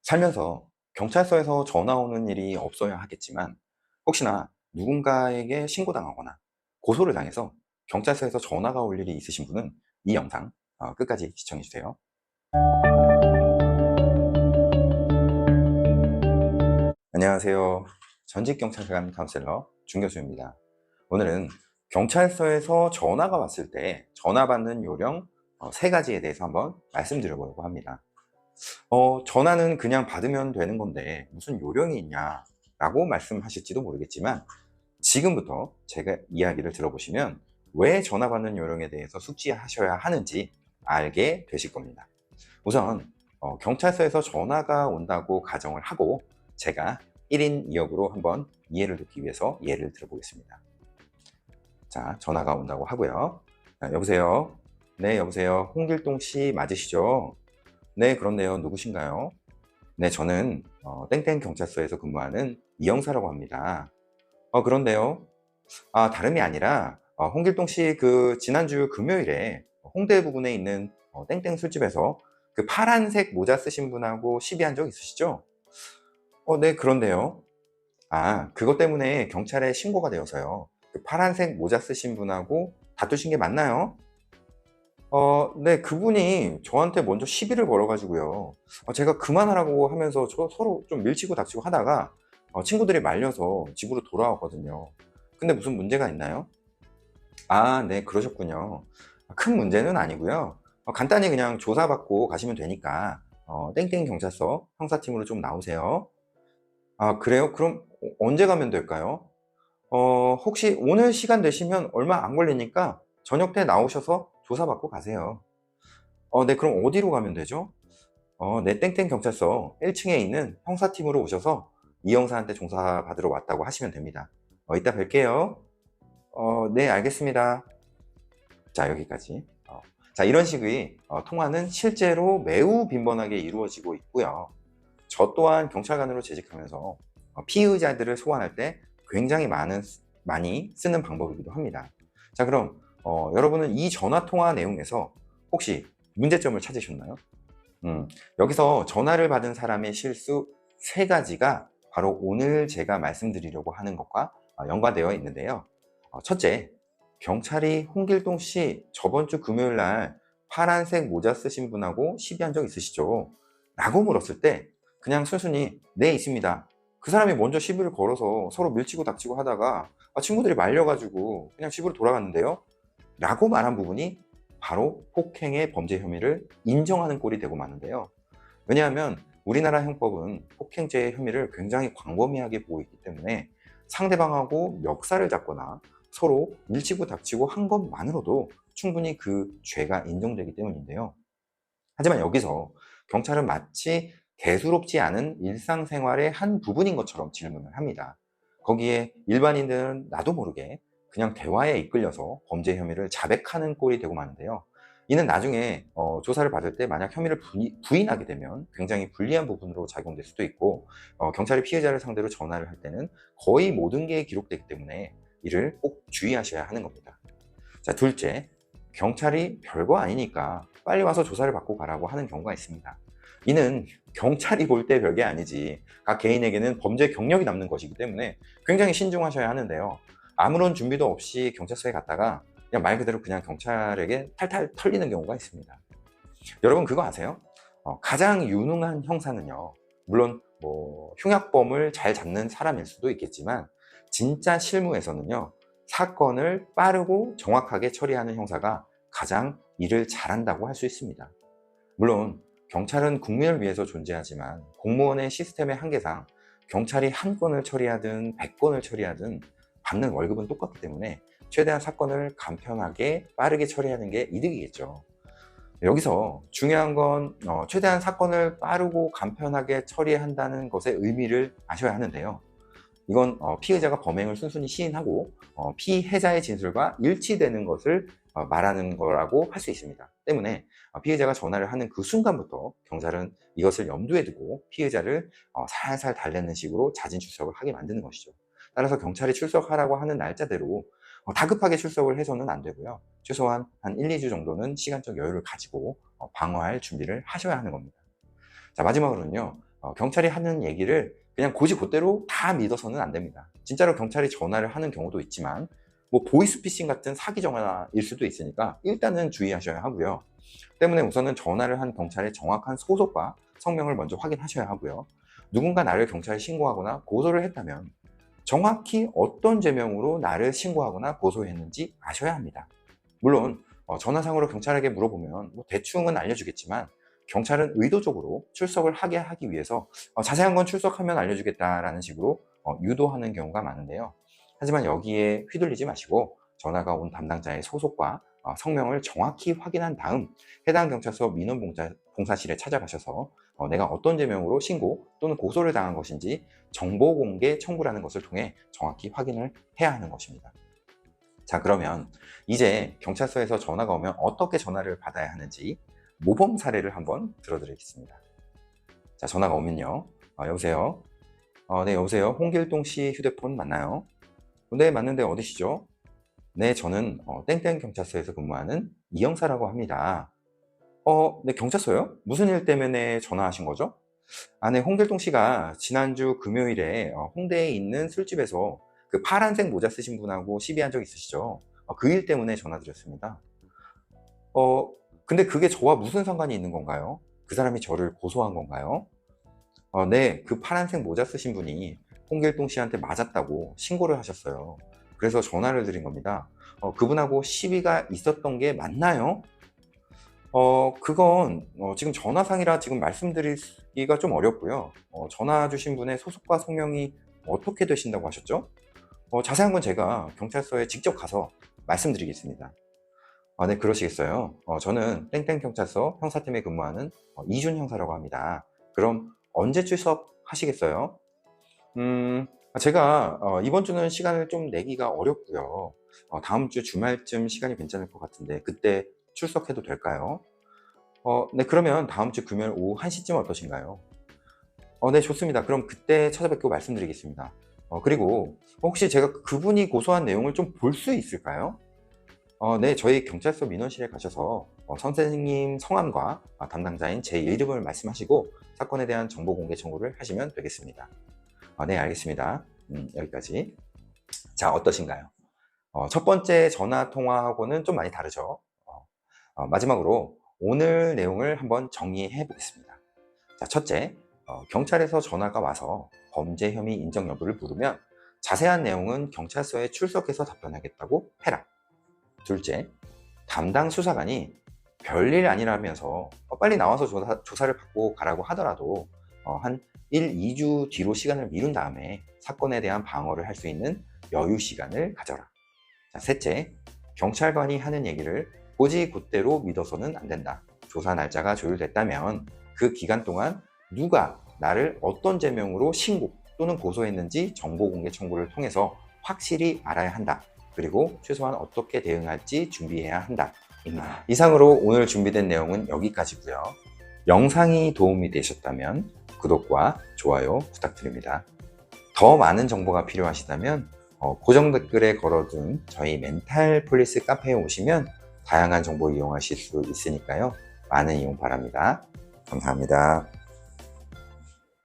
살면서 경찰서에서 전화 오는 일이 없어야 하겠지만 혹시나 누군가에게 신고당하거나 고소를 당해서 경찰서에서 전화가 올 일이 있으신 분은 이 영상 끝까지 시청해 주세요. 안녕하세요. 전직 경찰관 카운셀러 중교수입니다. 오늘은 경찰서에서 전화가 왔을 때 전화 받는 요령 세 가지에 대해서 한번 말씀드려보려고 합니다. 전화는 그냥 받으면 되는 건데 무슨 요령이 있냐 라고 말씀하실지도 모르겠지만 지금부터 제가 이야기를 들어보시면 왜 전화 받는 요령에 대해서 숙지하셔야 하는지 알게 되실 겁니다. 우선 경찰서에서 전화가 온다고 가정을 하고 제가 1인 2역으로 한번 이해를 돕기 위해서 예를 들어보겠습니다. 자, 전화가 온다고 하고요. 자, 여보세요? 네, 여보세요. 홍길동 씨 맞으시죠? 네, 그런데요. 누구신가요? 네, 저는 땡땡 경찰서에서 근무하는 이영사라고 합니다. 그런데요. 다름이 아니라 홍길동 씨 그 지난주 금요일에 홍대 부근에 있는 땡땡 술집에서 그 파란색 모자 쓰신 분하고 시비한 적 있으시죠? 네, 그런데요. 그것 때문에 경찰에 신고가 되어서요. 그 파란색 모자 쓰신 분하고 다투신 게 맞나요? 네, 그분이 저한테 먼저 시비를 걸어가지고요. 제가 그만하라고 하면서 서로 좀 밀치고 닥치고 하다가 친구들이 말려서 집으로 돌아왔거든요. 근데 무슨 문제가 있나요? 네, 그러셨군요. 큰 문제는 아니고요. 간단히 그냥 조사받고 가시면 되니까 땡땡 경찰서 형사팀으로 좀 나오세요. 그래요? 그럼 언제 가면 될까요? 혹시 오늘 시간 되시면 얼마 안 걸리니까 저녁 때 나오셔서 조사받고 가세요. 네, 그럼 어디로 가면 되죠? 네, 땡땡 경찰서 1층에 있는 형사팀으로 오셔서 이 형사한테 조사받으러 왔다고 하시면 됩니다. 이따 뵐게요. 네, 알겠습니다. 자, 여기까지. 자, 이런 식의 통화는 실제로 매우 빈번하게 이루어지고 있고요. 저 또한 경찰관으로 재직하면서 피의자들을 소환할 때 굉장히 많이 쓰는 방법이기도 합니다. 자, 그럼 여러분은 이 전화 통화 내용에서 혹시 문제점을 찾으셨나요? 여기서 전화를 받은 사람의 실수 세 가지가 바로 오늘 제가 말씀드리려고 하는 것과 연관되어 있는데요. 첫째, 경찰이 홍길동 씨 저번 주 금요일 날 파란색 모자 쓰신 분하고 시비한 적 있으시죠? 라고 물었을 때 그냥 순순히 네, 있습니다. 그 사람이 먼저 시비를 걸어서 서로 밀치고 닥치고 하다가 친구들이 말려가지고 그냥 집으로 돌아갔는데요. 라고 말한 부분이 바로 폭행의 범죄 혐의를 인정하는 꼴이 되고 마는데요. 왜냐하면 우리나라 형법은 폭행죄의 혐의를 굉장히 광범위하게 보고 있기 때문에 상대방하고 멱살을 잡거나 서로 밀치고 닥치고 한 것만으로도 충분히 그 죄가 인정되기 때문인데요. 하지만 여기서 경찰은 마치 대수롭지 않은 일상생활의 한 부분인 것처럼 질문을 합니다. 거기에 일반인들은 나도 모르게 그냥 대화에 이끌려서 범죄 혐의를 자백하는 꼴이 되고 마는데요. 이는 나중에 조사를 받을 때 만약 혐의를 부인하게 되면 굉장히 불리한 부분으로 작용될 수도 있고 경찰이 피해자를 상대로 전화를 할 때는 거의 모든 게 기록되기 때문에 이를 꼭 주의하셔야 하는 겁니다. 자, 둘째, 경찰이 별거 아니니까 빨리 와서 조사를 받고 가라고 하는 경우가 있습니다. 이는 경찰이 볼 때 별게 아니지 각 개인에게는 범죄 경력이 남는 것이기 때문에 굉장히 신중하셔야 하는데요. 아무런 준비도 없이 경찰서에 갔다가 그냥 말 그대로 그냥 경찰에게 탈탈 털리는 경우가 있습니다. 여러분 그거 아세요? 가장 유능한 형사는요, 물론 뭐 흉악범을 잘 잡는 사람일 수도 있겠지만 진짜 실무에서는요, 사건을 빠르고 정확하게 처리하는 형사가 가장 일을 잘한다고 할 수 있습니다. 물론 경찰은 국민을 위해서 존재하지만 공무원의 시스템의 한계상 경찰이 한 건을 처리하든 100건을 처리하든 받는 월급은 똑같기 때문에 최대한 사건을 간편하게 빠르게 처리하는 게 이득이겠죠. 여기서 중요한 건 최대한 사건을 빠르고 간편하게 처리한다는 것의 의미를 아셔야 하는데요. 이건 피의자가 범행을 순순히 시인하고 피해자의 진술과 일치되는 것을 말하는 거라고 할 수 있습니다. 때문에 피해자가 전화를 하는 그 순간부터 경찰은 이것을 염두에 두고 피해자를 살살 달래는 식으로 자진 출석을 하게 만드는 것이죠. 따라서 경찰이 출석하라고 하는 날짜대로 다급하게 출석을 해서는 안 되고요. 최소한 한 1, 2주 정도는 시간적 여유를 가지고 방어할 준비를 하셔야 하는 겁니다. 자, 마지막으로는요. 경찰이 하는 얘기를 그냥 곧대로 다 믿어서는 안 됩니다. 진짜로 경찰이 전화를 하는 경우도 있지만 뭐 보이스피싱 같은 사기 전화일 수도 있으니까 일단은 주의하셔야 하고요. 때문에 우선은 전화를 한 경찰의 정확한 소속과 성명을 먼저 확인하셔야 하고요. 누군가 나를 경찰에 신고하거나 고소를 했다면 정확히 어떤 죄명으로 나를 신고하거나 고소했는지 아셔야 합니다. 물론 전화상으로 경찰에게 물어보면 뭐 대충은 알려주겠지만 경찰은 의도적으로 출석을 하게 하기 위해서 자세한 건 출석하면 알려주겠다라는 식으로 유도하는 경우가 많은데요. 하지만 여기에 휘둘리지 마시고 전화가 온 담당자의 소속과 성명을 정확히 확인한 다음 해당 경찰서 민원봉사실에 찾아가셔서 내가 어떤 죄명으로 신고 또는 고소를 당한 것인지 정보공개 청구라는 것을 통해 정확히 확인을 해야 하는 것입니다. 자, 그러면 이제 경찰서에서 전화가 오면 어떻게 전화를 받아야 하는지 모범 사례를 한번 들어드리겠습니다. 자, 전화가 오면요. 여보세요? 네, 여보세요? 홍길동 씨 휴대폰 맞나요? 네, 맞는데 어디시죠? 네, 저는 땡땡 경찰서에서 근무하는 이영사라고 합니다. 네, 경찰서요? 무슨 일 때문에 전화하신 거죠? 네, 홍길동 씨가 지난주 금요일에 홍대에 있는 술집에서 그 파란색 모자 쓰신 분하고 시비한 적 있으시죠? 그 일 때문에 전화드렸습니다. 근데 그게 저와 무슨 상관이 있는 건가요? 그 사람이 저를 고소한 건가요? 네, 그 파란색 모자 쓰신 분이 홍길동 씨한테 맞았다고 신고를 하셨어요. 그래서 전화를 드린 겁니다. 그분하고 시비가 있었던 게 맞나요? 그건 지금 전화상이라 지금 말씀드리기가 좀 어렵고요. 전화 주신 분의 소속과 성명이 어떻게 되신다고 하셨죠? 자세한 건 제가 경찰서에 직접 가서 말씀드리겠습니다. 네, 그러시겠어요. 저는 땡땡 경찰서 형사팀에 근무하는 이준 형사라고 합니다. 그럼 언제 출석하시겠어요? 제가 이번 주는 시간을 좀 내기가 어렵고요. 다음 주 주말쯤 시간이 괜찮을 것 같은데 그때 출석해도 될까요? 네, 그러면 다음 주 금요일 오후 1시쯤 어떠신가요? 네, 좋습니다. 그럼 그때 찾아뵙고 말씀드리겠습니다. 그리고 혹시 제가 그분이 고소한 내용을 좀 볼 수 있을까요? 네, 저희 경찰서 민원실에 가셔서 선생님 성함과 담당자인 제 이름을 말씀하시고 사건에 대한 정보 공개 청구를 하시면 되겠습니다. 네, 알겠습니다. 여기까지. 자, 어떠신가요? 첫 번째 전화 통화하고는 좀 많이 다르죠. 마지막으로 오늘 내용을 한번 정리해 보겠습니다. 자, 첫째, 경찰에서 전화가 와서 범죄 혐의 인정 여부를 물으면 자세한 내용은 경찰서에 출석해서 답변하겠다고 해라. 둘째, 담당 수사관이 별일 아니라면서 빨리 나와서 조사를 받고 가라고 하더라도 한 1, 2주 뒤로 시간을 미룬 다음에 사건에 대한 방어를 할 수 있는 여유 시간을 가져라. 자, 셋째, 경찰관이 하는 얘기를 곧대로 믿어서는 안 된다. 조사 날짜가 조율됐다면 그 기간 동안 누가 나를 어떤 죄명으로 신고 또는 고소했는지 정보공개 청구를 통해서 확실히 알아야 한다. 그리고 최소한 어떻게 대응할지 준비해야 한다. 이상으로 오늘 준비된 내용은 여기까지고요. 영상이 도움이 되셨다면 구독과 좋아요 부탁드립니다. 더 많은 정보가 필요하시다면 고정 댓글에 걸어둔 저희 멘탈 폴리스 카페에 오시면 다양한 정보 이용하실 수 있으니까요. 많은 이용 바랍니다. 감사합니다.